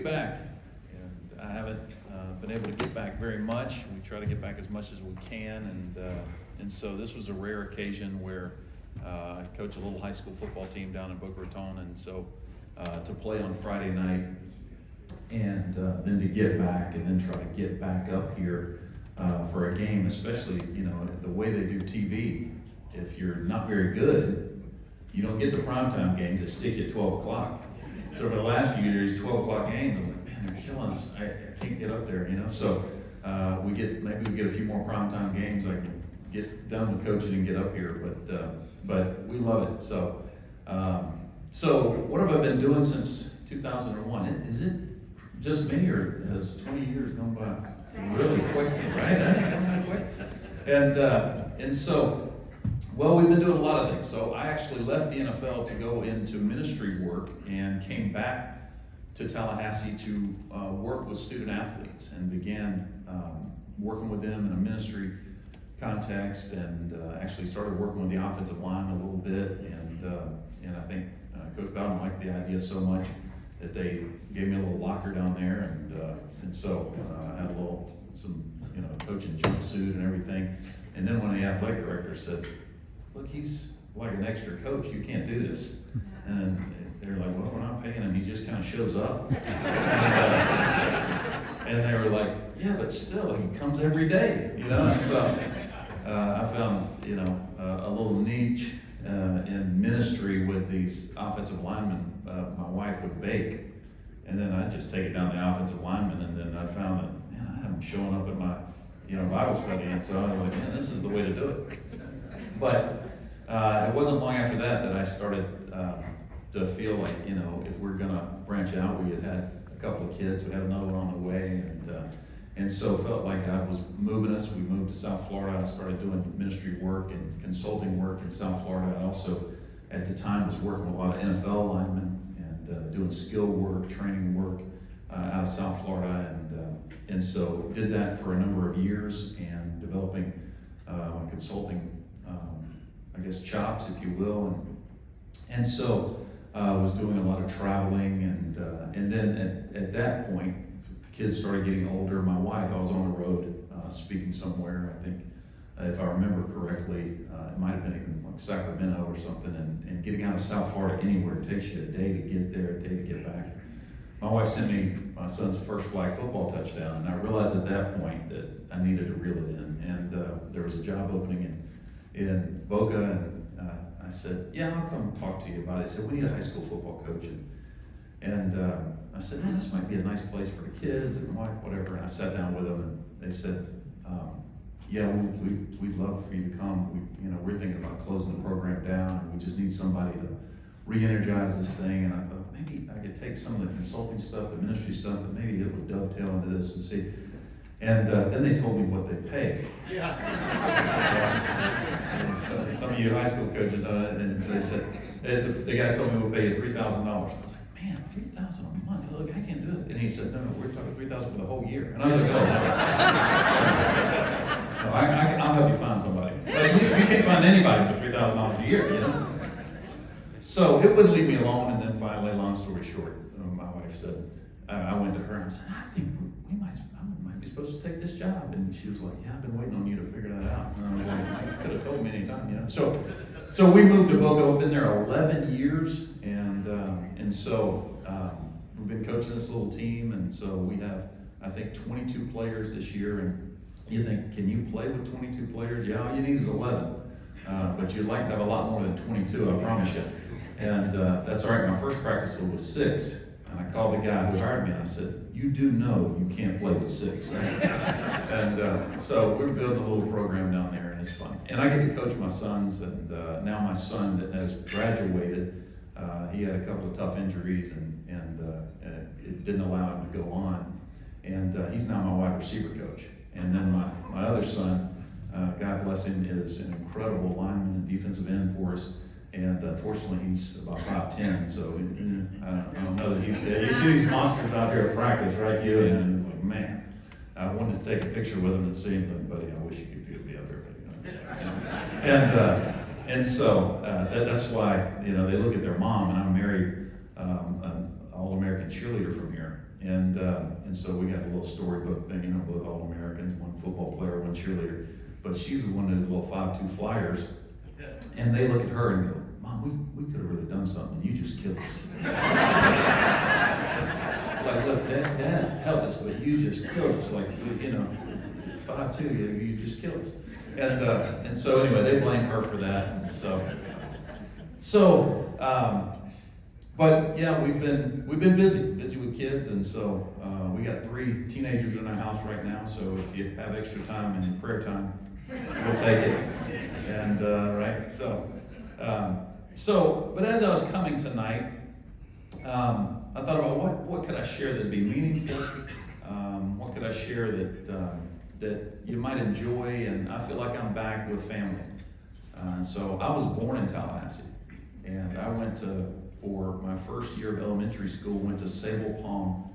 be back. And I haven't been able to get back very much. We try to get back as much as we can, and so this was a rare occasion where I coach a little high school football team down in Boca Raton, and so to play on Friday night, and then to get back, and then try to get back up here for a game, especially, you know, the way they do TV. If you're not very good, you don't get the primetime games that stick you at 12 o'clock. So for the last few years, 12 o'clock games, I'm like, man, they're killing us. I can't get up there, you know. So maybe we get a few more primetime games. I can get done with coaching and get up here, but we love it. So what have I been doing since 2001? Is it just me, or has 20 years gone by really quickly, right? I think that's not quick. And so, well, we've been doing a lot of things. So I actually left the NFL to go into ministry work and came back to Tallahassee to work with student athletes, and began working with them in a ministry context, and actually started working with the offensive line a little bit, and I think Coach Bowden liked the idea so much that they gave me a little locker down there, and so I had some coaching jumpsuit and everything. And then when the athletic director said, "Look, he's like an extra coach, you can't do this," and they're like, "Well, we're not paying him, he just kind of shows up." And they were like, "Yeah, but still, he comes every day, you know." And so I found a little niche in ministry with these offensive linemen. My wife would bake, and then I'd just take it down the offensive lineman, and then I found that, man, I have them showing up at my Bible study, and so I was like, man, this is the way to do it. But it wasn't long after that I started to feel like, if we're gonna branch out, we had a couple of kids, we had another one on the way, and so felt like God was moving us. We moved to South Florida. I started doing ministry work and consulting work in South Florida. I also, at the time, was working with a lot of NFL linemen and doing skill work, training work out of South Florida, and so did that for a number of years, and developing my consulting, chops, if you will, and so was doing a lot of traveling, and then at that point, kids started getting older. My wife, I was on the road speaking somewhere. I think, if I remember correctly, it might have been even like Sacramento or something, and getting out of South Florida anywhere, it takes you a day to get there, a day to get back. My wife sent me my son's first flag football touchdown, and I realized at that point that I needed to reel it in, and there was a job opening in Boca, and I said, "Yeah, I'll come talk to you about it." He said, "We need a high school football coach." And I said, "Man, this might be a nice place for the kids," and whatever. And I sat down with them, and they said, "Yeah, we'd love for you to come. We're thinking about closing the program down, and we just need somebody to re-energize this thing." And I thought, maybe I could take some of the consulting stuff, the ministry stuff, and maybe it would dovetail into this and see. And then they told me what they pay. Yeah. So some of you high school coaches know it, and they said, the guy told me we'll pay you $3,000. I was like, man, $3,000 a month? Look, I can't do it. And he said, no, we're talking $3,000 for the whole year. And I was like, oh, no, I'll help you find somebody. But you can't find anybody for $3,000 a year, So it wouldn't leave me alone, and then finally, long story short, my wife said, I went to her and I said, I think I might be supposed to take this job. And she was like, yeah, I've been waiting on you to figure that out. And I was like, you could have told me anytime, So we moved to Boca. We've been there 11 years, and so we've been coaching this little team, and so we have, I think, 22 players this year. And you think, can you play with 22 players? Yeah, all you need is 11. But you'd like to have a lot more than 22, I promise you. And that's all right. My first practice was 6. And I called the guy who hired me, and I said, you do know you can't play with 6, right? And so we're building a little program down there, and it's fun. And I get to coach my sons, and now my son that has graduated, he had a couple of tough injuries, and it didn't allow him to go on. And he's now my wide receiver coach. And then my other son, God bless him, is an incredible lineman and defensive end for us. And unfortunately, he's about 5'10", so I don't know that he's dead. You see these monsters out there at practice, right, you? And like, man, I wanted to take a picture with him and see him, like, buddy, I wish you could be up there. And so that's why, they look at their mom, and I'm married an All-American cheerleader from here. And so we got a little storybook thing, both All-Americans, one football player, one cheerleader. But she's one of those little 5'2" flyers. And they look at her and go, Mom, we could have really done something. You just killed us. Like, look, Dad helped us, but you just killed us. Like, 5'2", you just killed us. And so anyway, they blame her for that. And but yeah, we've been busy with kids, and so we got 3 teenagers in our house right now. So if you have extra time and prayer time, we'll take it. And right, but as I was coming tonight, I thought about what could I share that'd be meaningful. What could I share that you might enjoy, and I feel like I'm back with family. So I was born in Tallahassee, and I went for my first year of elementary school, went to Sable Palm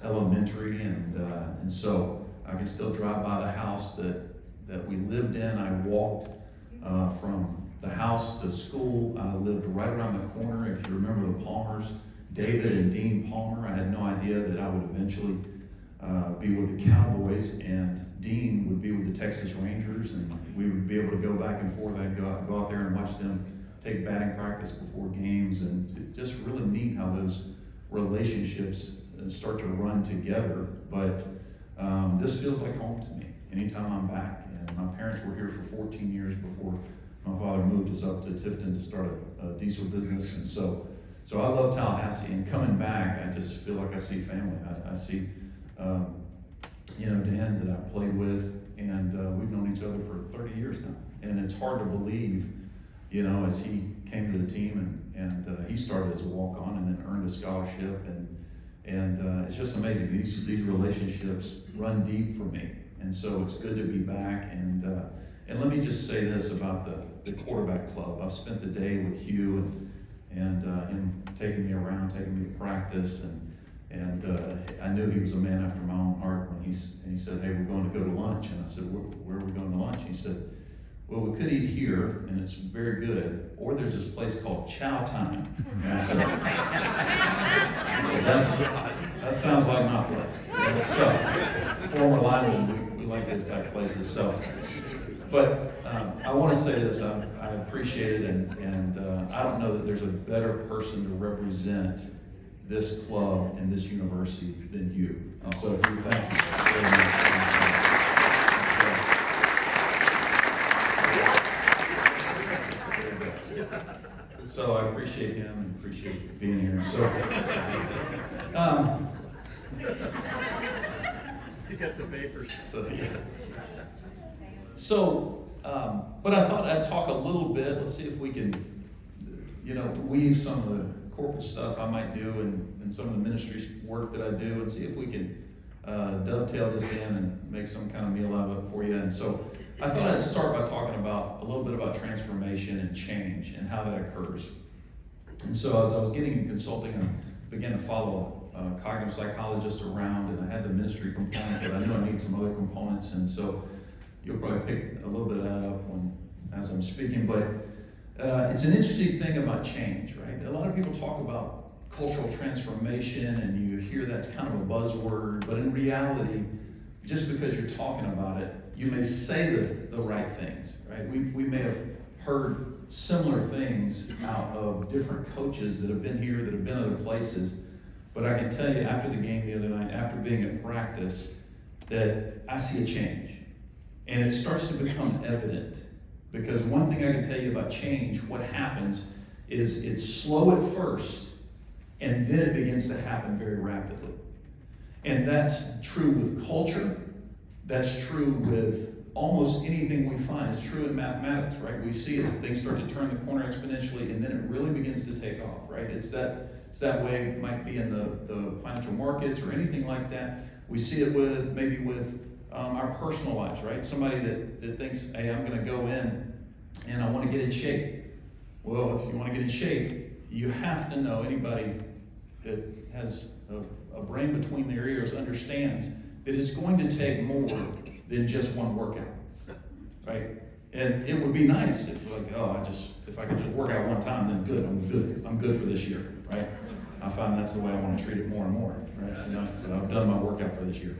Elementary, and so I can still drive by the house that we lived in. I walked from the house to school. I lived right around the corner. If you remember the Palmers, David and Dean Palmer, I had no idea that I would eventually be with the Cowboys, and Dean would be with the Texas Rangers, and we would be able to go back and forth. I'd go out there and watch them take batting practice before games, and just really neat how those relationships start to run together. But this feels like home to me anytime I'm back. And my parents were here for 14 years before my father moved us up to Tifton to start a diesel business. And so I love Tallahassee, and coming back, I just feel like I see family. I see Dan that I played with, and we've known each other for 30 years now. And it's hard to believe, as he came to the team, and he started as a walk-on and then earned a scholarship, and it's just amazing. These relationships run deep for me, and so it's good to be back. And let me just say this about the Quarterback Club. I've spent the day with Hugh and him taking me around, taking me to practice, and I knew he was a man after my own heart when he said, "Hey, we're going to go to lunch." And I said, "Where are we going to lunch?" He said, "Well, we could eat here, and it's very good, or there's this place called Chow Time." And I said, that sounds like my place. So, former linemen, we like those type of places. But I want to say this, I appreciate it, and I don't know that there's a better person to represent this club and this university than you. So, Hugh, thank you very much. So I appreciate him and appreciate being here. You got the papers. But I thought I'd talk a little bit. Let's see if we can, weave some of the corporate stuff I might do and some of the ministry work that I do, and see if we can dovetail this in and make some kind of meal out of it for you. And so I thought I'd start by talking about a little bit about transformation and change and how that occurs. And so as I was getting in consulting, I began to follow a cognitive psychologist around, and I had the ministry component, but I knew I need some other components. And so you'll probably pick a little bit of that up as I'm speaking. But it's an interesting thing about change, right? A lot of people talk about cultural transformation, and you hear that's kind of a buzzword, but in reality, just because you're talking about it, you may say the right things, right? We may have heard similar things out of different coaches that have been here, that have been other places, but I can tell you after the game the other night, after being at practice, that I see a change. And it starts to become evident, because one thing I can tell you about change, what happens is it's slow at first, and then it begins to happen very rapidly. And that's true with culture. That's true with almost anything we find. It's true in mathematics, right? We see it, things start to turn the corner exponentially, and then it really begins to take off, right? It's that way. It might be in the financial markets or anything like that. We see it maybe with our personal lives, right? Somebody that thinks, hey, I'm going to go in and I want to get in shape. Well, if you want to get in shape, you have to know, anybody that has a brain between their ears understands that it's going to take more than just one workout, right? And it would be nice if if I could just work out one time, then good, I'm good for this year, right? I find that's the way I want to treat it more and more, right? You know, so I've done my workout for this year.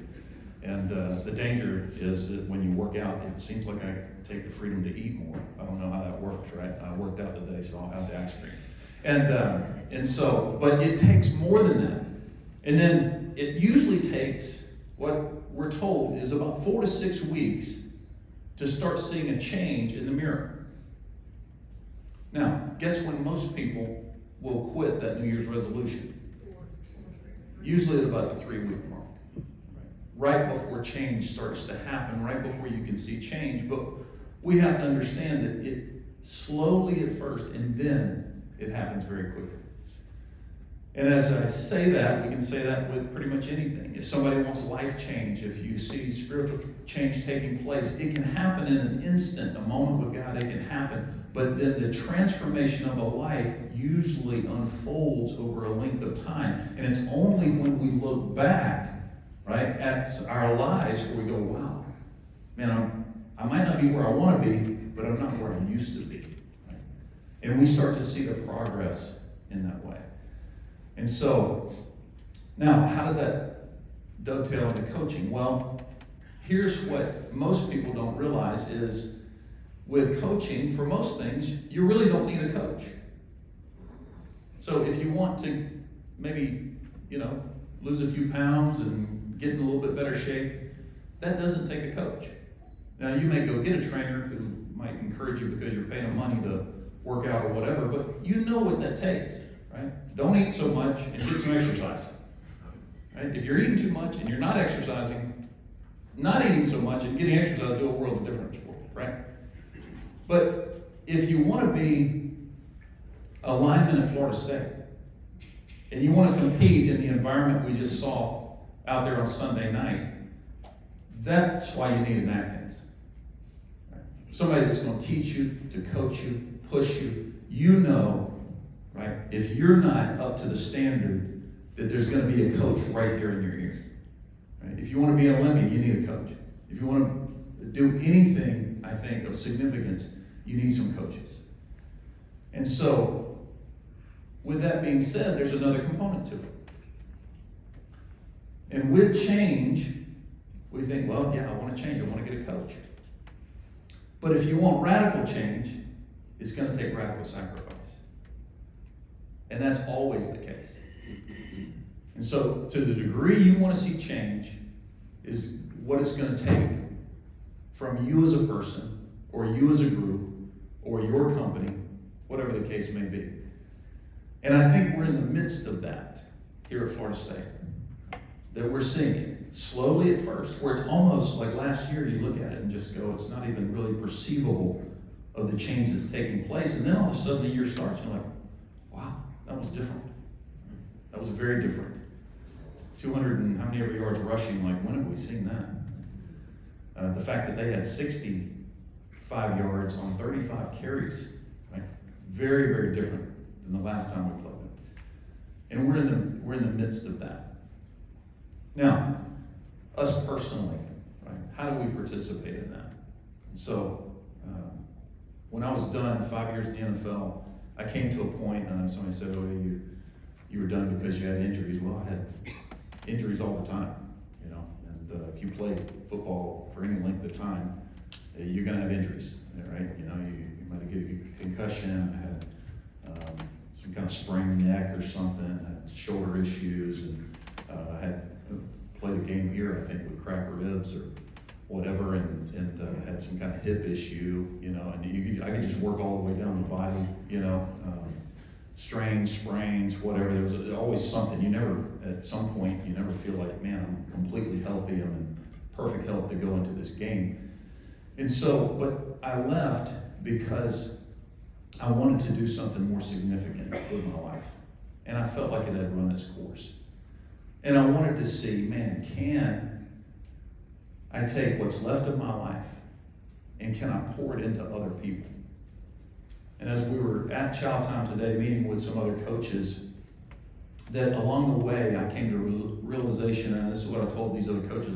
And the danger is that when you work out, it seems like I take the freedom to eat more. I don't know how that works, right? I worked out today, so I'll have the ice cream. And so, but it takes more than that. And then it usually takes, what we're told, is about 4 to 6 weeks to start seeing a change in the mirror. Now, guess when most people will quit that New Year's resolution? Usually at about the 3-week mark. Right before change starts to happen, right before you can see change. But we have to understand that it slowly at first, and then it happens very quickly. And as I say that, we can say that with pretty much anything. If somebody wants life change, if you see spiritual change taking place, it can happen in an instant, a moment with God, it can happen. But then the transformation of a life usually unfolds over a length of time. And it's only when we look back, right, at our lives where we go, wow, man, I might not be where I want to be, but I'm not where I used to be. Right? And we start to see the progress in that way. And so, now, how does that dovetail into coaching? Well, here's what most people don't realize is with coaching, for most things, you really don't need a coach. So if you want to maybe, lose a few pounds and get in a little bit better shape, that doesn't take a coach. Now, you may go get a trainer who might encourage you because you're paying them money to work out or whatever, but you know what that takes, right? Don't eat so much and get some exercise. Right? If you're eating too much and you're not exercising, not eating so much and getting exercise do a world of difference, right? But if you want to be a lineman at Florida State, and you want to compete in the environment we just saw out there on Sunday night, that's why you need an Atkins. Right? Somebody that's going to teach you, to coach you, push you. You know, right, if you're not up to the standard, that there's going to be a coach right there in your ear. Right? If you want to be an Olympian, you need a coach. If you want to do anything, I think, of significance, you need some coaches. And so, with that being said, there's another component to it. And with change, we think, well, yeah, I want to change. I want to get a coach. But if you want radical change, it's going to take radical sacrifice. And that's always the case. And so, to the degree you want to see change, is what it's going to take from you as a person, or you as a group, or your company, whatever the case may be. And I think we're in the midst of that here at Florida State. That we're seeing it slowly at first, where it's almost like last year you look at it and just go, it's not even really perceivable of the change that's taking place. And then all of a sudden the year starts and you're like, wow, that was different. That was very different. 200 and how many ever yards rushing, like when have we seen that? The fact that they had 65 yards on 35 carries, right? Very, very different than the last time we played them. And we're in the midst of that. Now, us personally, right? How do we participate in that? And so, when I was done 5 years in the NFL, I came to a point, and somebody said, "Oh, you were done because you had injuries." Well, I had injuries all the time, And if you play football for any length of time, you're going to have injuries, right? You might get a concussion. I had some kind of sprained neck or something. I had shoulder issues, and I had played a game here, I think, with cracked ribs or whatever, and had some kind of hip issue, and I could just work all the way down the body, strains, sprains, whatever. There was always something. At some point, you never feel like, man, I'm completely healthy. I'm in perfect health to go into this game. And so, but I left because I wanted to do something more significant with my life. And I felt like it had run its course. And I wanted to see, man, can I take what's left of my life and can I pour it into other people? And as we were at Chow Time today, meeting with some other coaches, that along the way I came to realization, and this is what I told these other coaches,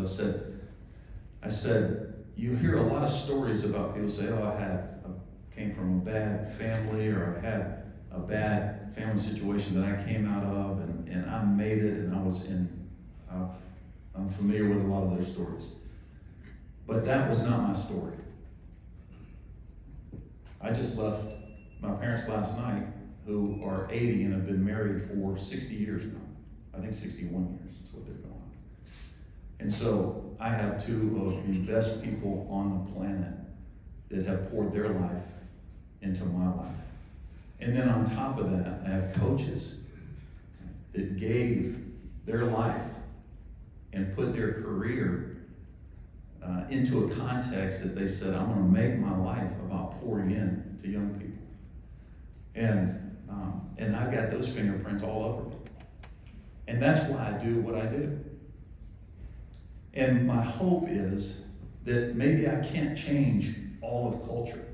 I said, you hear a lot of stories about people say, oh, I came from a bad family, or I had a bad family situation that I came out of, and I made it, and I'm familiar with a lot of those stories. But that was not my story. I just left my parents last night, who are 80 and have been married for 60 years now. I think 61 years is what they're going on. And so I have two of the best people on the planet that have poured their life into my life. And then on top of that, I have coaches that gave their life and put their career into a context that they said, I'm going to make my life about pouring in to young people. And I've got those fingerprints all over me. And that's why I do what I do. And my hope is that maybe I can't change all of culture,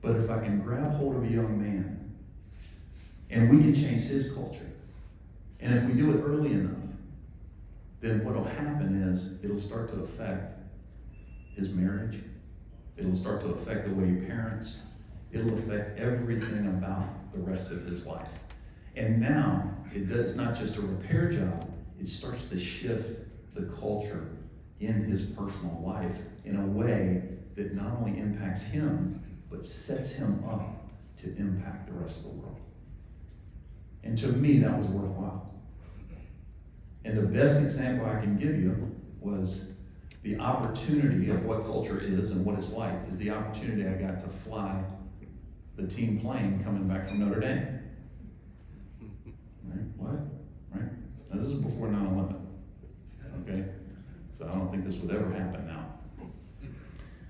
but if I can grab hold of a young man and we can change his culture, and if we do it early enough, then what will happen is it'll start to affect his marriage. It'll start to affect the way he parents. It'll affect everything about the rest of his life. And now, it's not just a repair job, it starts to shift the culture in his personal life in a way that not only impacts him, but sets him up to impact the rest of the world. And to me, that was worthwhile. And the best example I can give you was the opportunity of what culture is and what it's like, is the opportunity I got to fly the team plane coming back from Notre Dame. Right? What? Right? Now this is before 9/11. Okay? So I don't think this would ever happen now.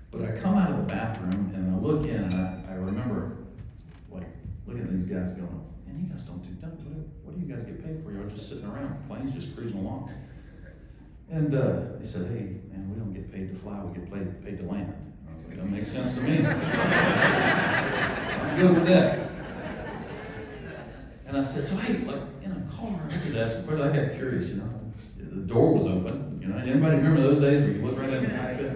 But I come out of the bathroom and I look in and I remember like looking at these guys going, man, you guys don't do nothing. What do you guys get paid for? You're just sitting around, planes just cruising along. And they said, hey, man, we don't get paid to fly, we get paid to land. I was like, that makes sense to me. I'm good with that. And I said, so hey, like in a car, I just asked a question. I got curious, you know. The door was open, you know. Anybody remember those days where you look right at the cockpit?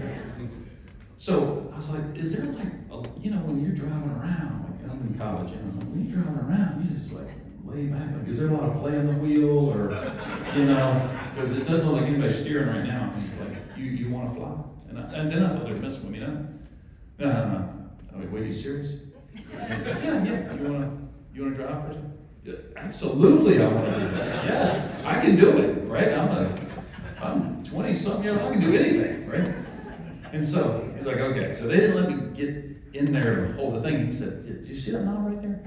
So I was like, is there like, you know, when you're driving around, like I'm in college, you know, when you're driving around, you just like lay back. Like, is there a lot of play on the wheel, or, you know, because it doesn't look like anybody's steering right now. And he's like, you want to fly? And then I thought they were messing with me, no. I mean, wait, you serious? I said, yeah. You want to drive for us? Yeah, absolutely, I want to do this. Yes, I can do it, right? I'm 20-something years old. I can do anything, right? And so he's like, okay. So they didn't let me get in there to hold the thing. He said, do you see that knob right there?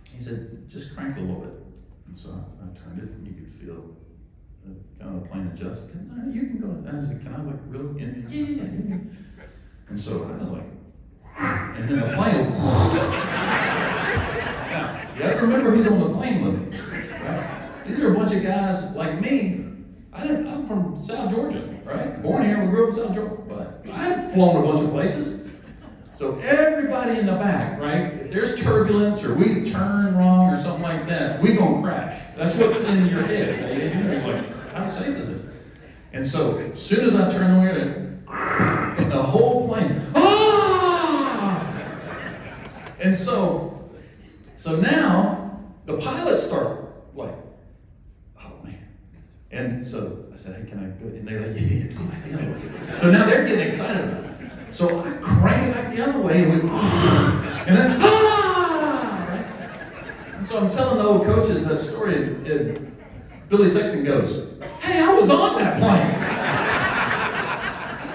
He said, just crank it a little bit. And so I turned it, and you could feel kind of the plane adjust. You can go. And I said, can I like really? Yeah. And so I was like, and then the plane. Now, you have to remember who's on the plane with me, right? These are a bunch of guys like me. I'm from South Georgia, right? Born here, we grew up in South Georgia, but I had flown a bunch of places. So everybody in the back, right? If there's turbulence or we turn wrong or something like that, we gonna crash. That's what's in your head. You're like, how safe is this? And so as soon as I turn the wheel, and the whole plane, And so now the pilots start like, oh man. And so I said, hey, can I go? And they're like, yeah, go back the other way. So now they're getting excited about it. So I crank back the other way and went, and then, right? And so I'm telling the old coaches that story, and Billy Sexton goes, hey, I was on that plane.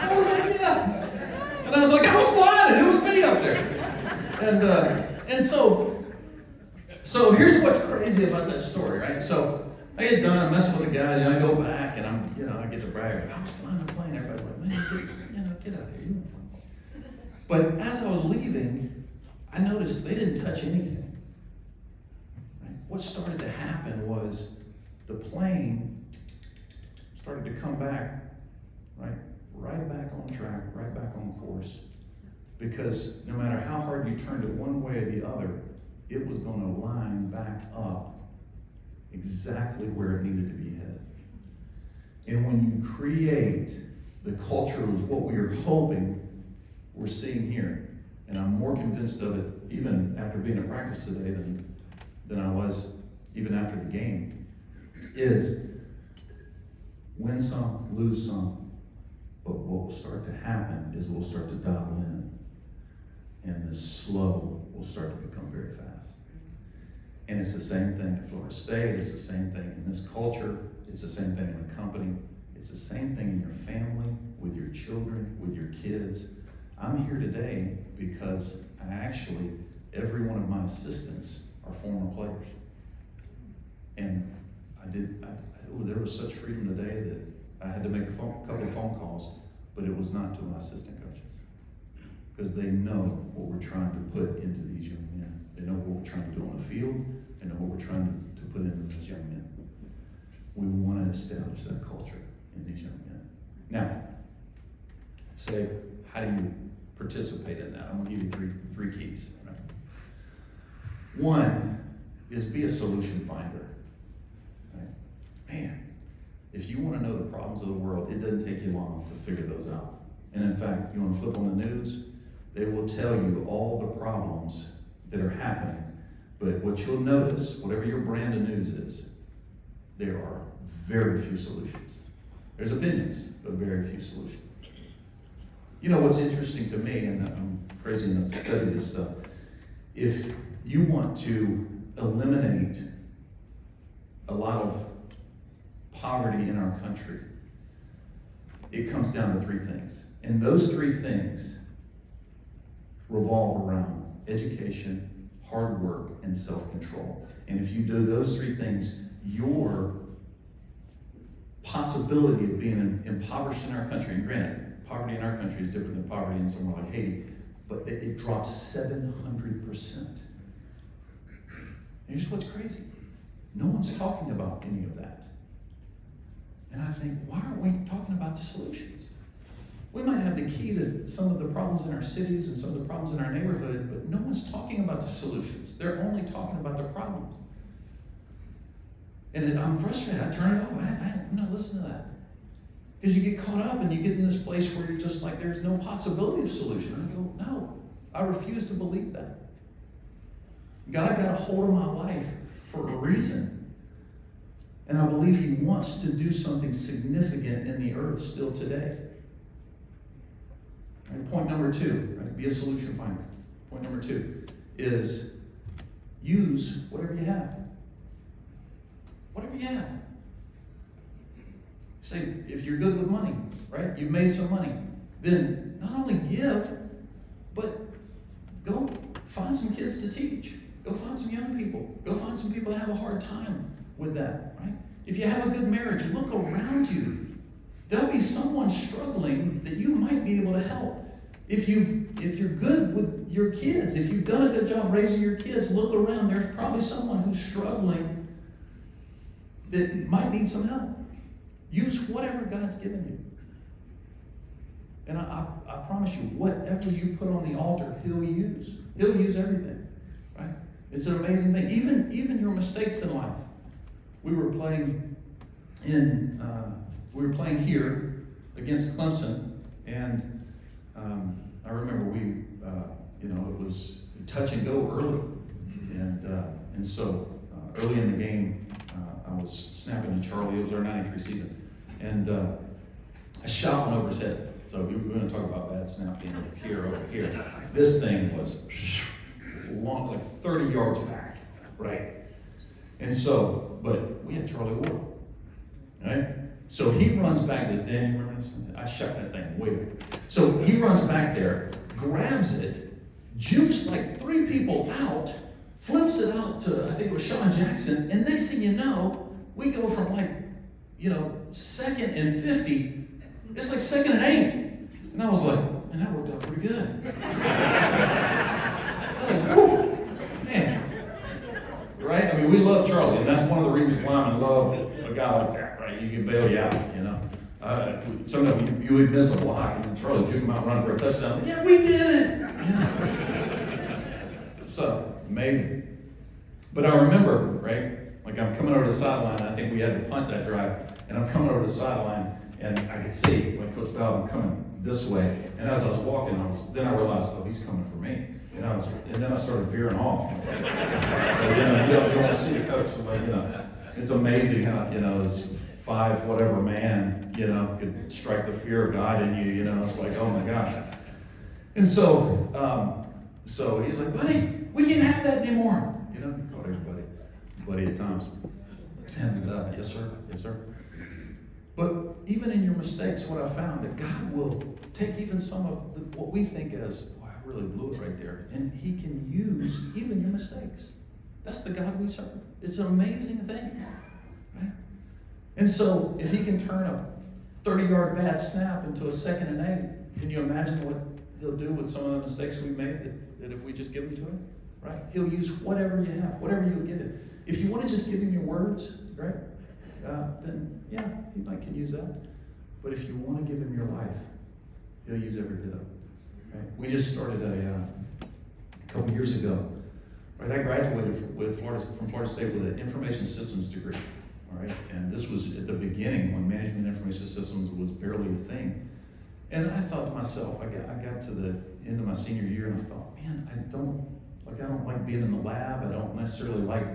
I was like, yeah. And I was like, I was flying it. It was me up there. And so here's what's crazy about that story, right? So I get done, I'm messing with the guy, and I go back, and I get to brag. I was flying the plane. Everybody's like, man, get out of here. But as I was leaving, I noticed they didn't touch anything. Right? What started to happen was the plane started to come back, right back on track, right back on course. Because no matter how hard you turned it one way or the other, it was going to line back up exactly where it needed to be headed. And when you create the culture of what we are hoping we're seeing here, and I'm more convinced of it even after being in practice today than than I was even after the game, is win some, lose some, but what will start to happen is we'll start to dial in, and this slow will start to become very fast. And it's the same thing at Florida State, it's the same thing in this culture, it's the same thing in the company, it's the same thing in your family, with your children, with your kids. I'm here today because every one of my assistants are former players. And there was such freedom today that I had to make a couple of phone calls, but it was not to my assistant coaches. Because they know what we're trying to put into these young men. They know what we're trying to do on the field. They know what we're trying to put into these young men. We want to establish that culture in these young men. Now, say, how do you participate in that? I'm going to give you three keys. Right? One is be a solution finder. Right? Man, if you want to know the problems of the world, it doesn't take you long to figure those out. And in fact, you want to flip on the news, they will tell you all the problems that are happening. But what you'll notice, whatever your brand of news is, there are very few solutions. There's opinions, but very few solutions. You know what's interesting to me, and I'm crazy enough to study this stuff, if you want to eliminate a lot of poverty in our country, it comes down to three things. And those three things revolve around education, hard work, and self-control. And if you do those three things, your possibility of being impoverished in our country, and granted, poverty in our country is different than poverty in somewhere like Haiti, but it drops 700%. And here's what's crazy. No one's talking about any of that. And I think, why aren't we talking about the solutions? We might have the key to some of the problems in our cities and some of the problems in our neighborhood, but no one's talking about the solutions. They're only talking about the problems. And I'm frustrated. I turn it off. I'm not listening to that. Because you get caught up and you get in this place where you're just like, there's no possibility of solution. And I go, no, I refuse to believe that. God got a hold of my life for a reason. And I believe He wants to do something significant in the earth still today. Right, point number two, right, be a solution finder. Point number two is use whatever you have. Whatever you have. Say, if you're good with money, right? You've made some money. Then not only give, but go find some kids to teach. Go find some young people. Go find some people that have a hard time with that, right? If you have a good marriage, look around you. There'll be someone struggling that you might be able to help. If you're good with your kids, if you've done a good job raising your kids, look around. There's probably someone who's struggling that might need some help. Use whatever God's given you. And I promise you, whatever you put on the altar, He'll use. He'll use everything, right? It's an amazing thing. Even your mistakes in life. We were playing here against Clemson, and I remember it was touch and go early, and so early in the game, I was snapping to Charlie. It was our '93 season, and a shot went over his head. So we're going to talk about bad snap being over here. This thing was long, like 30 yards back, right? And so, but we had Charlie Ward, right? So he runs back this. Dan, you remember this? I shot that thing way back. So he runs back there, grabs it, jukes like three people out, flips it out to, I think it was Sean Jackson, and next thing you know, we go from second and 50, it's like second and 8. And I was like, man, that worked out pretty good. Man. Right? I mean, we love Charlie, and that's one of the reasons why I love a guy like that, right? You can bail you out, you know. Sometimes you would miss a block, and Charlie juke him out, run for a touchdown. Yeah, we did it! Yeah. So, amazing. But I remember, right, like I'm coming over the sideline, I think we had to punt that drive, and I'm coming over the sideline, and I could see, when Coach Bowden coming this way. And as I was walking, then I realized, oh, he's coming for me. And then I started veering off. But, you don't want to see the coach. But, it's amazing how, this 5 whatever man, could strike the fear of God in you. It's like, oh my gosh. And so he was like, buddy, we can't have that anymore. He called everybody buddy at times. And yes sir. But even in your mistakes, what I found, that God will take even some of what we think as, oh, I really blew it right there. And he can use even your mistakes. That's the God we serve. It's an amazing thing, right? And so if he can turn a 30-yard bad snap into a 2nd and 8, can you imagine what he'll do with some of the mistakes we made that if we just give them to him, right? He'll use whatever you have, whatever you'll give him. If you want to just give him your words, right? Then yeah, he can use that. But if you want to give him your life, he'll use every bit of it. Right? We just started a couple years ago. Right, I graduated from Florida State with an information systems degree. All right, and this was at the beginning when management information systems was barely a thing. And I thought to myself, I got to the end of my senior year, and I thought, man, I don't like being in the lab. I don't necessarily like,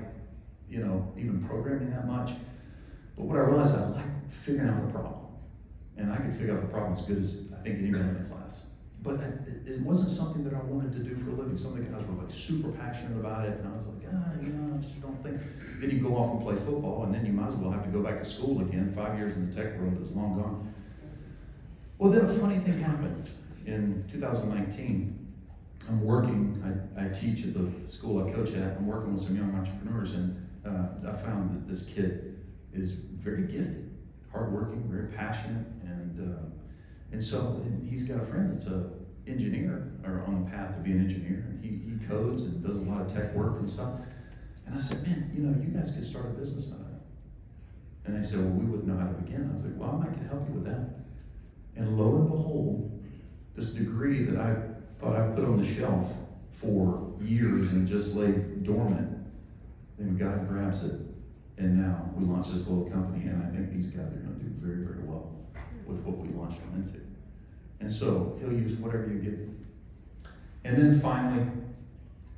even programming that much. But what I realized, I like figuring out the problem. And I could figure out the problem as good as I think anyone in the class. But it wasn't something that I wanted to do for a living. Some of the guys were super passionate about it, and I was like, I just don't think. Then you go off and play football, and then you might as well have to go back to school again. 5 years in the tech world is long gone. Well, then a funny thing happened. In 2019, I'm working, I teach at the school I coach at. I'm working with some young entrepreneurs, and I found that this kid is very gifted, hardworking, very passionate, and so he's got a friend that's an engineer, or on the path to be an engineer. And he codes and does a lot of tech work and stuff. And I said, man, you guys could start a business out of it. And they said, well, we wouldn't know how to begin. I was like, well, I might can help you with that. And lo and behold, this degree that I thought I put on the shelf for years and just lay dormant, then God grabs it. And now we launched this little company, and I think these guys are going to do very, very well with what we launched them into. And so he'll use whatever you give him. And then finally,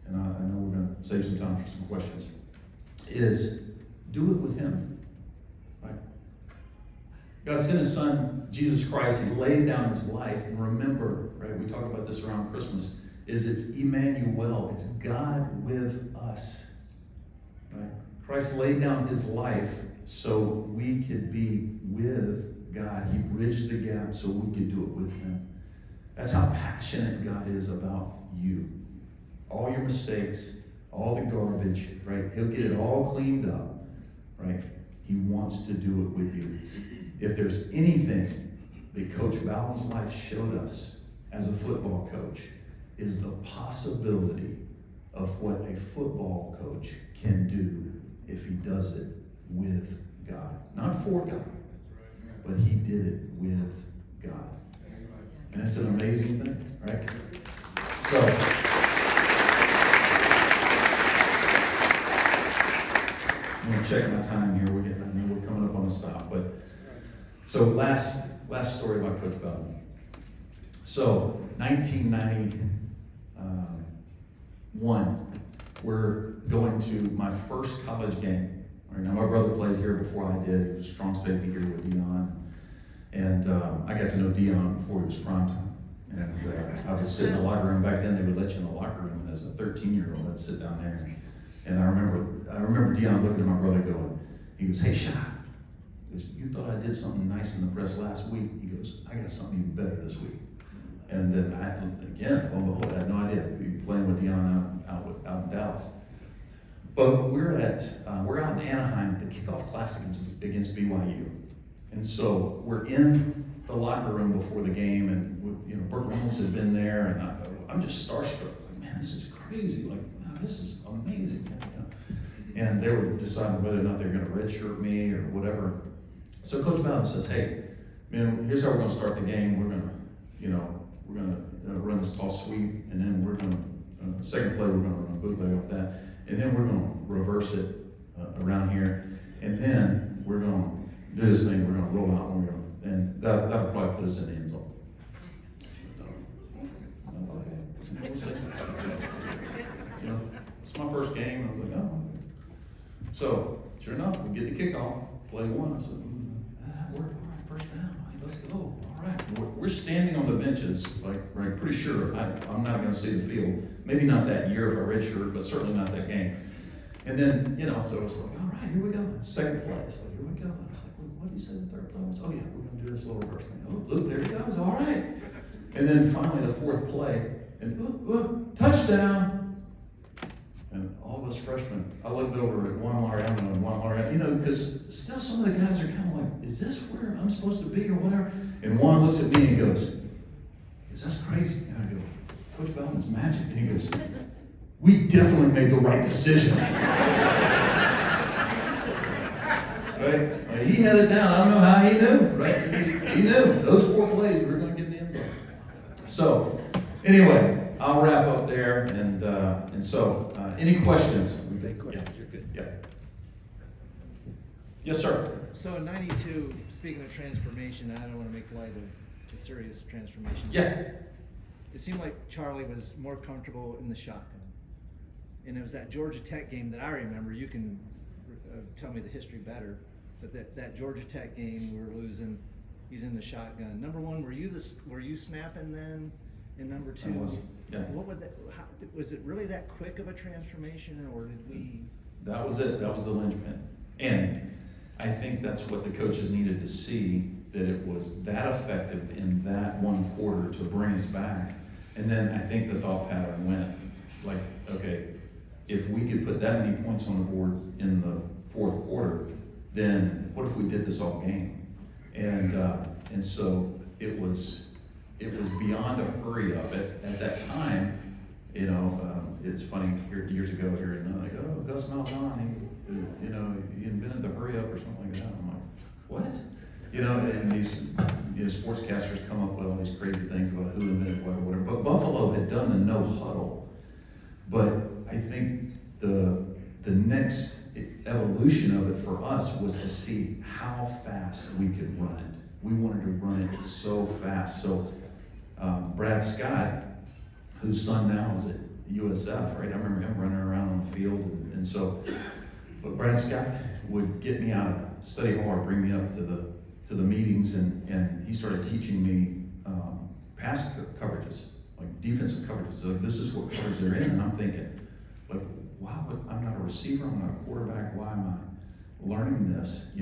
and I know we're going to save some time for some questions, is do it with him. Right? God sent his son, Jesus Christ. He laid down his life. And remember, right, we talk about this around Christmas, is it's Emmanuel. It's God with us. Right? Christ laid down his life so we could be with God. He bridged the gap so we could do it with him. That's how passionate God is about you. All your mistakes, all the garbage, right? He'll get it all cleaned up, right? He wants to do it with you. If there's anything that Coach Bowden's life showed us as a football coach, is the possibility of what a football coach can do if he does it with God. Not for God, but he did it with God. And it's an amazing thing, right? So, I'm going to check my time here. We're coming up on the stop. But so last story about Coach Bowden. So 1991, we're going to my first college game. All right, now my brother played here before I did. He was a strong safety here with Dion. And I got to know Dion before he was prime time. And I would sit in the locker room. Back then, they would let you in the locker room. And as a 13-year-old, I'd sit down there. And I remember Dion looking at my brother going, he goes, hey, Shy. He goes, you thought I did something nice in the press last week. He goes, I got something even better this week. And then again, lo and behold, I had no idea. We'd be playing with Dion out in Dallas. But we're out in Anaheim at the kickoff classic against BYU. And so we're in the locker room before the game, and Burt Reynolds had been there, and I'm just starstruck. Like, man, this is crazy. Like, wow, this is amazing. And they were deciding whether or not they're going to redshirt me or whatever. So Coach Bowden says, "Hey, man, here's how we're going to start the game. We're going to run this toss sweep, and then we're going to second play we're going to run a bootleg off that, and then we're going to reverse it around here, and then we're going to do this thing. We're going to roll out, and that'll probably put us in the end zone." So, sure enough, we get the kickoff, play one. I said, that worked, all right, first down, all right, let's go, all right. We're standing on the benches, like, right, pretty sure I'm not gonna see the field. Maybe not that year if I redshirt, but certainly not that game. And then, so it's like, all right, here we go. Second play, it's like, here we go. And it's like, what did he say the third play was? Oh yeah, we're gonna do this little reverse thing. Oh, look, there he goes, all right. And then finally the fourth play, and touchdown. And all of us freshmen, I looked over at Juan Mariano and Juan Mariano, because still some of the guys are kind of like, is this where I'm supposed to be or whatever? And Juan looks at me and he goes, that's crazy. And I go, Coach Bellman's magic. And he goes, we definitely made the right decision. Right? Like, he had it down. I don't know how he knew, right? He knew. Those 4 plays, we were going to get in the end zone. So, anyway, I'll wrap up there. And so, any questions? You're good. Yeah. Yes, sir. So in '92, speaking of transformation, I don't want to make light of the serious transformation. Yeah. It seemed like Charlie was more comfortable in the shotgun. And it was that Georgia Tech game that I remember. You can tell me the history better. But that Georgia Tech game, we were losing. He's in the shotgun. Number one, were you snapping then? And number two, I was, yeah. What would was it really that quick of a transformation, or did we? That was it. That was the linchpin. And I think that's what the coaches needed to see, that it was that effective in that one quarter to bring us back. And then I think the thought pattern went like, okay, if we could put that many points on the board in the fourth quarter, then what if we did this all game? And so it was beyond a hurry up. At that time, it's funny, years ago here, like, oh, Gus Malzahn, he invented the hurry up or something like that. I'm like, what? And these sportscasters come up with all these crazy things about who invented what or whatever. But Buffalo had done the no huddle. But I think the next evolution of it for us was to see how fast we could run it. We wanted to run it so fast. So Brad Scott, whose son now is at USF, right? I remember him running around on the field, and so. But Brad Scott would get me out of study hall or bring me up to the meetings, and he started teaching me pass coverages, like defensive coverages. So this is what coverage they're in, and I'm thinking, like, wow, but I'm not a receiver, I'm not a quarterback. Why am I learning this?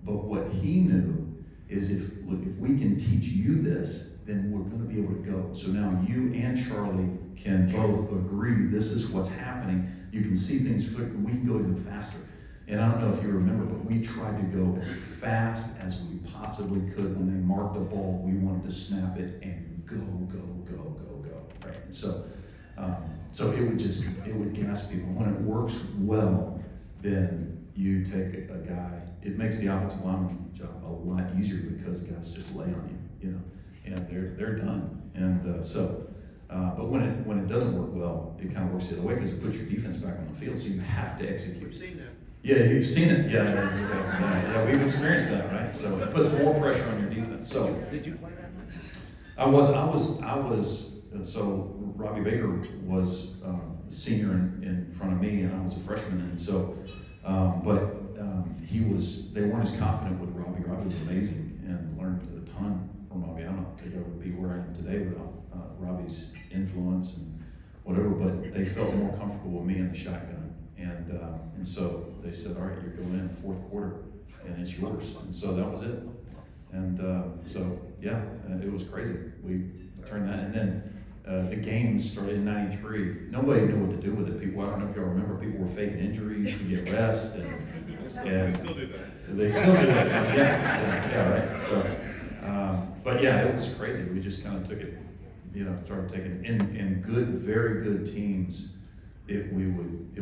But what he knew is if we can teach you this, then we're going to be able to go. So now you and Charlie can both agree this is what's happening. You can see things, we can go even faster. And I don't know if you remember, but we tried to go as fast as we possibly could. When they marked the ball, we wanted to snap it and go, right? And so it would gas people. When it works well, then you take a guy, it makes the offensive lineman's job a lot easier because guys just lay on you, and they're done. And but when it doesn't work well, it kind of works the other way because it puts your defense back on the field, so you have to execute. You've seen that. Yeah, you've seen it. Yeah, we've experienced that, right? So it puts more pressure on your defense. So Did you play that much? I was. So Robbie Baker was a senior in front of me, and I was a freshman, and so, they weren't as confident with Robbie. Robbie was amazing and learned a ton from Robbie. I don't think I would be where I am today without Robbie's influence and whatever, but they felt more comfortable with me in the shotgun. And so they said, all right, you're going in the fourth quarter, and it's yours. And so that was it. And it was crazy. We turned that, and then the games started in '93. Nobody knew what to do with it. People, I don't know if y'all remember, people were faking injuries to get rest, and They still do that. They still do that. Yeah, right. So, but yeah, it was crazy. We just kind of took it, started taking it in good, very good teams. It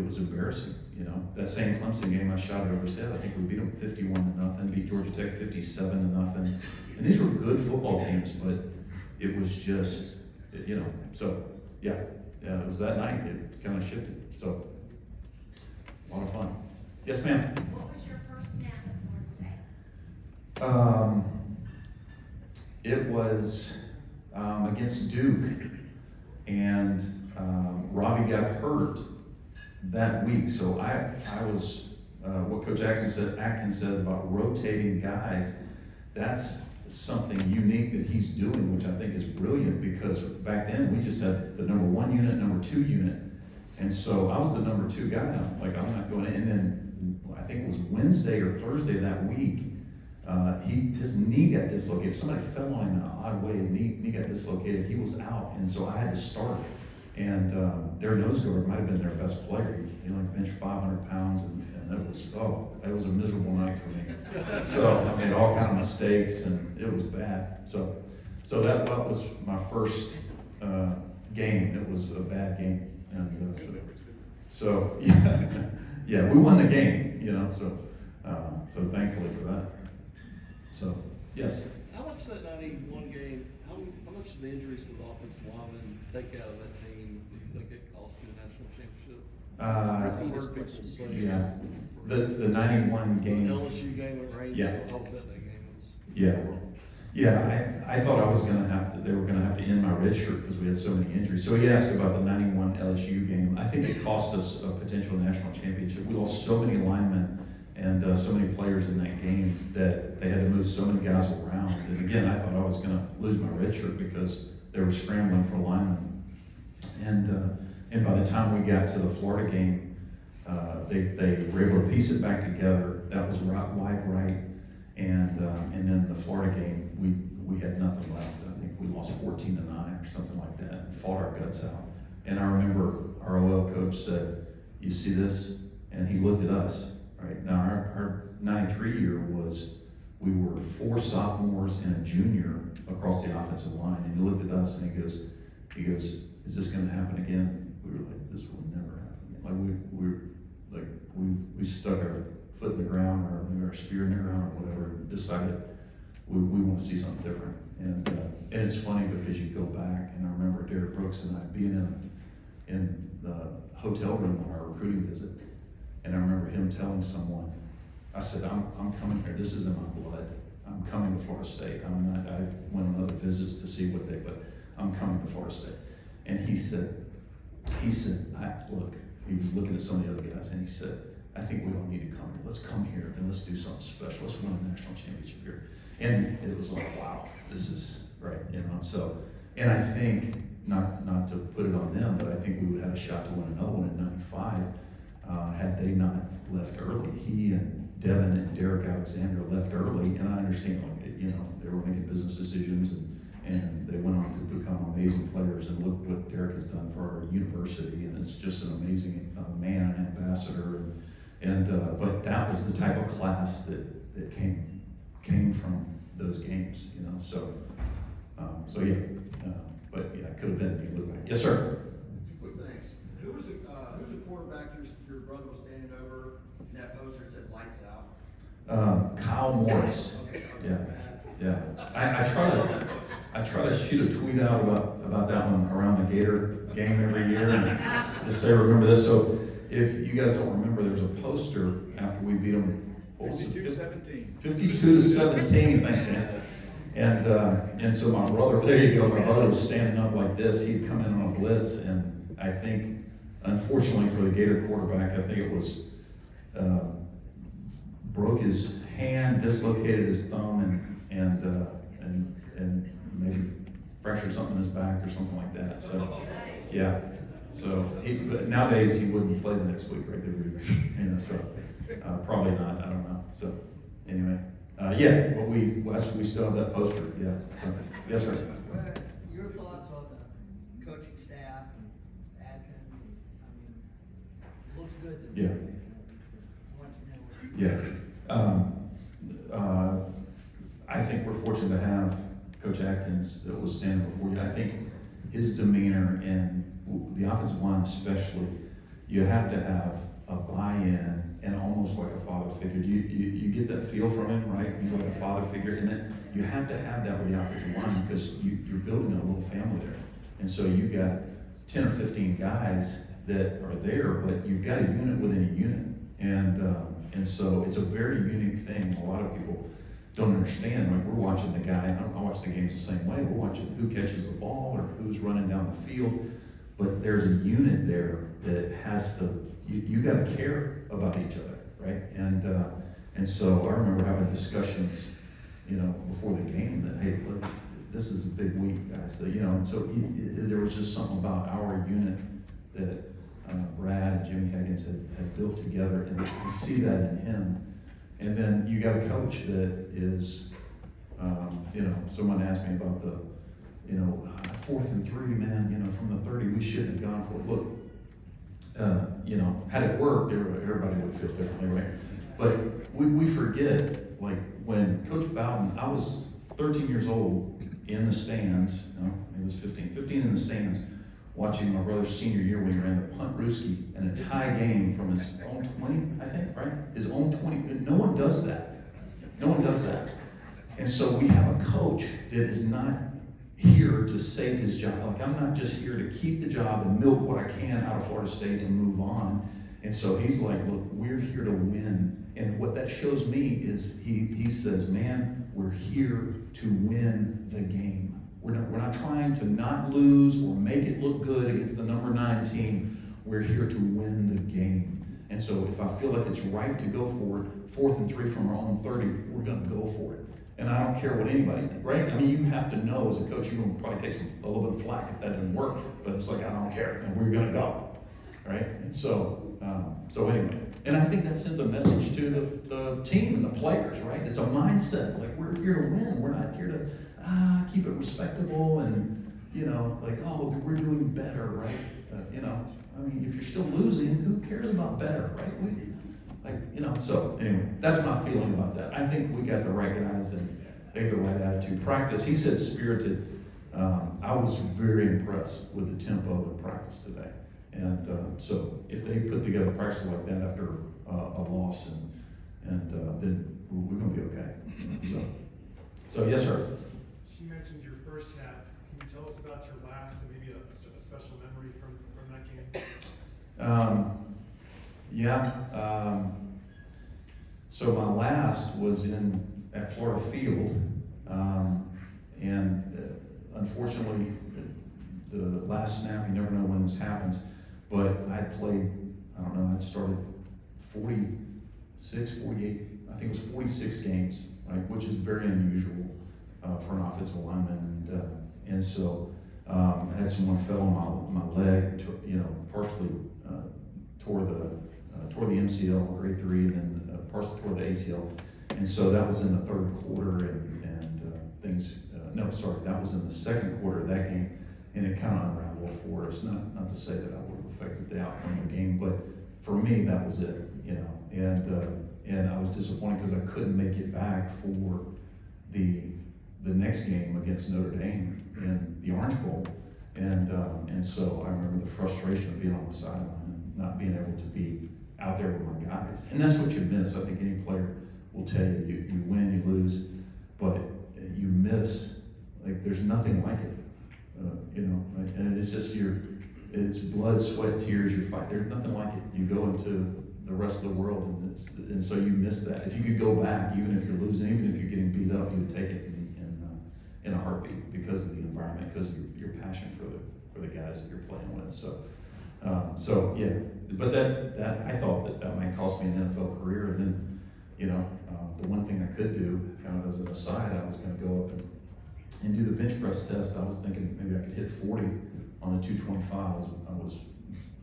was embarrassing. That same Clemson game, I shot it over his head. I think we beat them 51-0, beat Georgia Tech 57-0, and these were good football teams, but it was just, So it was that night. It kind of shifted. So a lot of fun. Yes, ma'am. What was your first snap at Florida State? It was against Duke, and Robbie got hurt that week, so I was what Coach Atkins said about rotating guys, that's something unique that he's doing, which I think is brilliant, because back then we just had the number 1 unit, number 2 unit. And so I was the number 2 guy. I'm like, I'm not going in. And then I think it was Wednesday or Thursday that week, his knee got dislocated. Somebody fell on him in an odd way, and knee got dislocated. He was out, and so I had to start. And their nose guard might have been their best player. He like benched 500 pounds, and it was a miserable night for me. So I made all kind of mistakes, and it was bad. So that was my first game. It was a bad game. And, so yeah, we won the game, so thankfully for that. So, yes. How much that 91 game, how much of the injuries to the offensive linemen take out of that team do you think it cost you the national championship? I've heard people say. Yeah, the 91 game. The LSU game at Range, Yeah. how was that game? Yeah, I thought they were gonna have to end my red shirt because we had so many injuries. So he asked about the 91 LSU game. I think it cost us a potential national championship. We lost so many linemen and so many players in that game that they had to move so many guys around. And again, I thought I was gonna lose my red shirt because they were scrambling for linemen. And by the time we got to the Florida game, they were able to piece it back together. That was wide right. And then the Florida game, we had nothing left. I think we lost 14-9 or something like that, and fought our guts out. And I remember our OL coach said, "You see this?" And he looked at us. Right now, our 93 year we were 4 sophomores and a junior across the offensive line. And he looked at us and he goes, "Is this going to happen again?" We were like, "This will never happen again." We stuck our foot in the ground, or maybe our spear in the ground, or whatever, and decided we want to see something different. And it's funny because you go back, and I remember Derek Brooks and I being in the hotel room on our recruiting visit, and I remember him telling someone, I said, I'm coming here, this is in my blood. I'm coming to Florida State. I went on other visits to see but I'm coming to Florida State. And he said, look, he was looking at some of the other guys, and he said, "I think we all need to come here. Let's come here and let's do something special. Let's win a national championship here." And it was like, wow, this is right, So, and I think, not to put it on them, but I think we would have a shot to win another one in '95 had they not left early. He and Devin and Derek Alexander left early, and I understand, they were making business decisions, and they went on to become amazing players. And look what Derek has done for our university, and it's just an amazing man and ambassador. But that was the type of class that came from those games, but yeah, it could have been if you look back. Yes, sir. Two quick things. Who's the quarterback your brother was standing over in that poster that said "Lights Out"? Kyle Morris. Yeah. I try to shoot a tweet out about that one around the Gator game every year, and just say, remember this. So if you guys don't remember, there's a poster after we beat them. 52-17. 52-17. Thanks, Dan. And so my brother, there you go. My brother was standing up like this. He'd come in on a blitz, and I think, unfortunately for the Gator quarterback, I think it was broke his hand, dislocated his thumb, and maybe fractured something in his back or something like that. So, yeah. So but nowadays he wouldn't play the next week, right? So probably not. I don't know. So anyway, but we still have that poster. Yeah. So, yes, sir. Well, your thoughts on the coaching staff and Atkins? It looks good to me. Yeah. Want to know. Yeah. I think we're fortunate to have Coach Atkins that was standing before you. I think his demeanor and the offensive line especially, you have to have a buy-in and almost like a father figure. You get that feel from him, right? He's like a father figure, and then you have to have that with the offensive line because you're building a little family there. And so you've got 10 or 15 guys that are there, but you've got a unit within a unit. And so it's a very unique thing. A lot of people don't understand. Like, we're watching the guy, and I watch the games the same way. We're watching who catches the ball or who's running down the field. But there's a unit there that has to, you got to care about each other, right? And so I remember having discussions, you know, before the game that, hey, look, this is a big week, guys. You know, and so there was just something about our unit that Brad and Jimmy Higgins had built together, and I see that in him. And then you got a coach that is, you know, someone asked me about the, you know, 4th and 3, man, you know, from the 30, we shouldn't have gone for it. Look, you know, had it worked, everybody would feel differently, right? But we forget, like, when Coach Bowden, I was 13 years old in the stands, no, he was 15 in the stands, watching my brother's senior year when he ran the punt Ruski in a tie game from his own 20, I think, right? His own 20. No one does that. No one does that. And so we have a coach that is not here to save his job. Like, I'm not just here to keep the job and milk what I can out of Florida State and move on. And so he's like, look, we're here to win. And what that shows me is he says, man, we're here to win the game. We're not trying to not lose or make it look good against the number 9 team. We're here to win the game. And so if I feel like it's right to go for it, 4th and 3 from our own 30, we're going to go for it. And I don't care what anybody thinks, right? I mean, you have to know as a coach, you're going to probably take a little bit of flack if that didn't work. But it's like, I don't care, and we're going to go, right? And so anyway, and I think that sends a message to the team and the players, right? It's a mindset. Like, we're here to win. We're not here to keep it respectable and, you know, like, oh, we're doing better, right? You know, I mean, if you're still losing, who cares about better, right? You know, so anyway, that's my feeling about that. I think we got the right guys and they have the right attitude. Practice, he said spirited. I was very impressed with the tempo of practice today. And so if they put together practice like that after a loss, and then we're going to be okay. So yes, sir. She mentioned your first half. Can you tell us about your last and maybe a special memory from that game? So my last was at Florida Field, and unfortunately, the last snap, you never know when this happens, but I'd played, I don't know, I'd started 46, 48, I think it was 46 games, right, which is very unusual for an offensive lineman, and so I had someone fell on my leg, you know, partially tore the MCL, grade 3, and then partially tore the ACL. And so that was in the 3rd quarter, and things, that was in the 2nd quarter of that game, and it kind of unraveled for us. Not to say that I would have affected the outcome of the game, but for me, that was it, you know. And I was disappointed because I couldn't make it back for the next game against Notre Dame in the Orange Bowl. And so I remember the frustration of being on the sideline and not being able to be out there with my guys. And that's what you miss. I think any player will tell you, you win, you lose, but you miss, like, there's nothing like it, you know, right? And it's just it's blood, sweat, tears, you fight. There's nothing like it. You go into the rest of the world, and so you miss that. If you could go back, even if you're losing, even if you're getting beat up, you would take it in a heartbeat because of the environment, because of your passion for the guys that you're playing with. So yeah, but that I thought that might cost me an NFL career. And then, you know, the one thing I could do, kind of as an aside, I was going to go up and do the bench press test. I was thinking maybe I could hit 40 on the 225. I was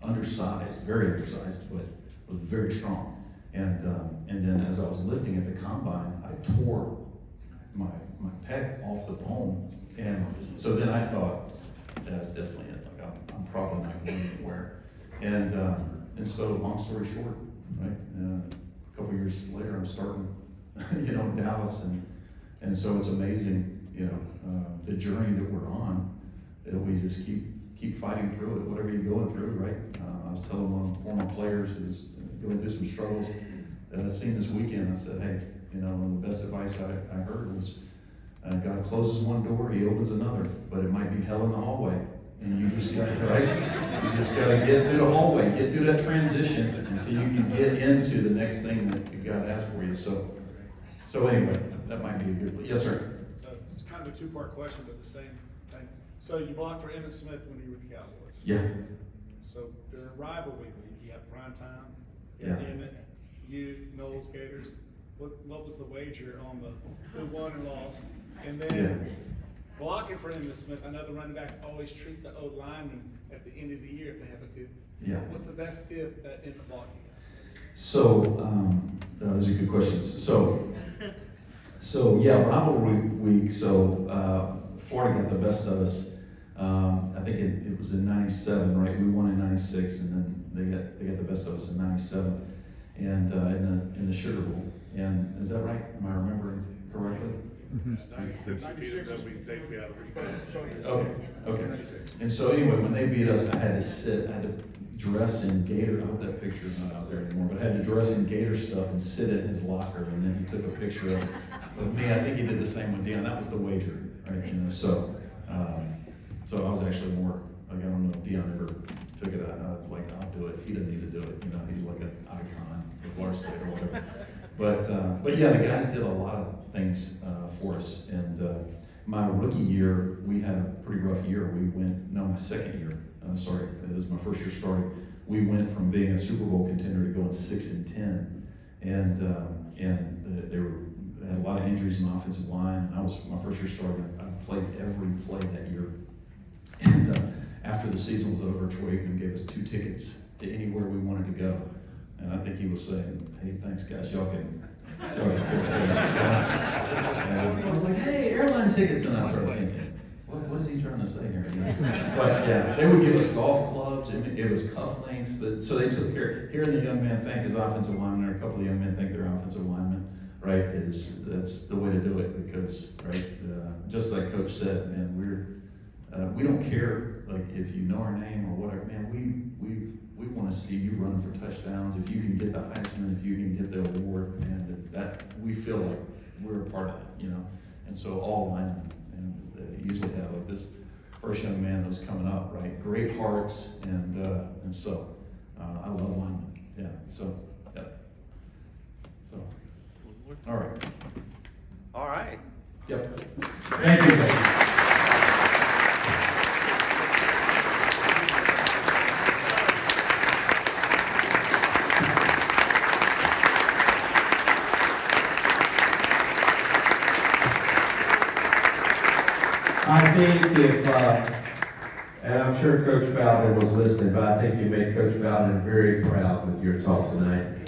undersized, very undersized, but was very strong. And then as I was lifting at the combine, I tore my pec off the bone. And so then I thought, that's definitely it. Like, I'm probably not going anywhere. And so long story short, right? A couple years later, I'm starting, you know, in Dallas, and so it's amazing, you know, the journey that we're on. That we just keep fighting through it, whatever you're going through, right? I was telling one of the former players who's going through some struggles that I'd seen this weekend. I said, hey, you know, one of the best advice I heard was, God closes one door, He opens another, but it might be hell in the hallway. And you just got right. You just got to get through the hallway, get through that transition until you can get into the next thing that God has for you. So anyway, that might be a good. Yes, sir. So it's kind of a two-part question, but the same thing. So you blocked for Emmitt Smith when you were with the Cowboys. Yeah. So during rivalry week, you have prime time. Yeah. Emmitt, you, Knowles Gators, what was the wager on who won and lost? And then blocking for Emmitt Smith, I know the running backs always treat the O lineman at the end of the year if they have a good. Yeah. What's the best if in the blocking? So, those are good questions. So yeah, rivalry week, Florida got the best of us. I think it was in '97, right? We won in '96, and then they got the best of us in '97, and in the Sugar Bowl. And is that right? Am I remembering correctly? 96. Okay. And so anyway, when they beat us, I had to dress in Gator. I hope that picture is not out there anymore, but I had to dress in Gator stuff and sit in his locker, and then he took a picture of me. I think he did the same with Deion. That was the wager, right? You know, so I was actually more like, I don't know if Deion ever took it. Like, I'll do it. He doesn't need to do it. You know, he's like an icon of Florida State or whatever. But yeah, the guys did a lot of things for us. And my rookie year, we had a pretty rough year. My second year. It was my first year starting. We went from being a Super Bowl contender to going 6-10, and they had a lot of injuries in the offensive line. And I was my first year starting. I played every play that year. And after the season was over, Troy Aikman gave us 2 tickets to anywhere we wanted to go. And I think he was saying, "Hey, thanks guys, y'all can." And I was like, "Hey, airline tickets," and I started thinking, what is he trying to say here? But yeah, they would give us golf clubs, and they gave us cufflinks. So they took care. Hearing the young man thank his offensive lineman, or a couple of young men thank their offensive lineman, right? That's the way to do it, because just like Coach said, man, we don't care like if you know our name or whatever, man. We want to see you running for touchdowns. If you can get the Heisman, if you can get the award, and that we feel like we're a part of that, you know. And so all linemen, and they usually have like this first young man that was coming up, right? Great hearts, and so I love linemen. Yeah. So yeah. So all right. All right. Yep. Thank you. I think and I'm sure Coach Bowden was listening, but I think you made Coach Bowden very proud with your talk tonight.